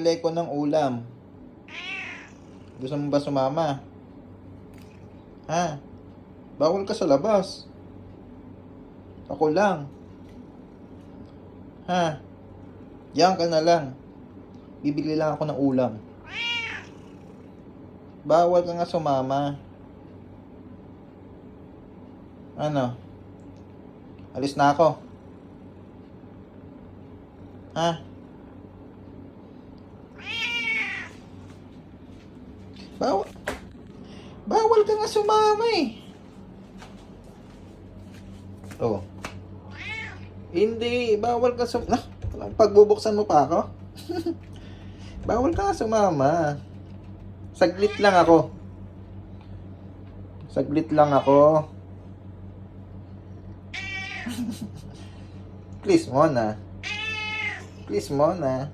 bibili ko ng ulam. Gusto mo ba sumama? Ha? Bawal ka sa labas. Ako lang. Ha? Diyan ka na lang. Bibili lang ako ng ulam. Bawal ka nga sumama. Ano? Alis na ako. Ha? Bawal ka nga sumama eh. Oh. Hindi, bawal ka sumama. Pagbubuksan mo pa ako? Bawal ka nga sumama. Saglit lang ako. Saglit lang ako. Please mo na. Please mo na.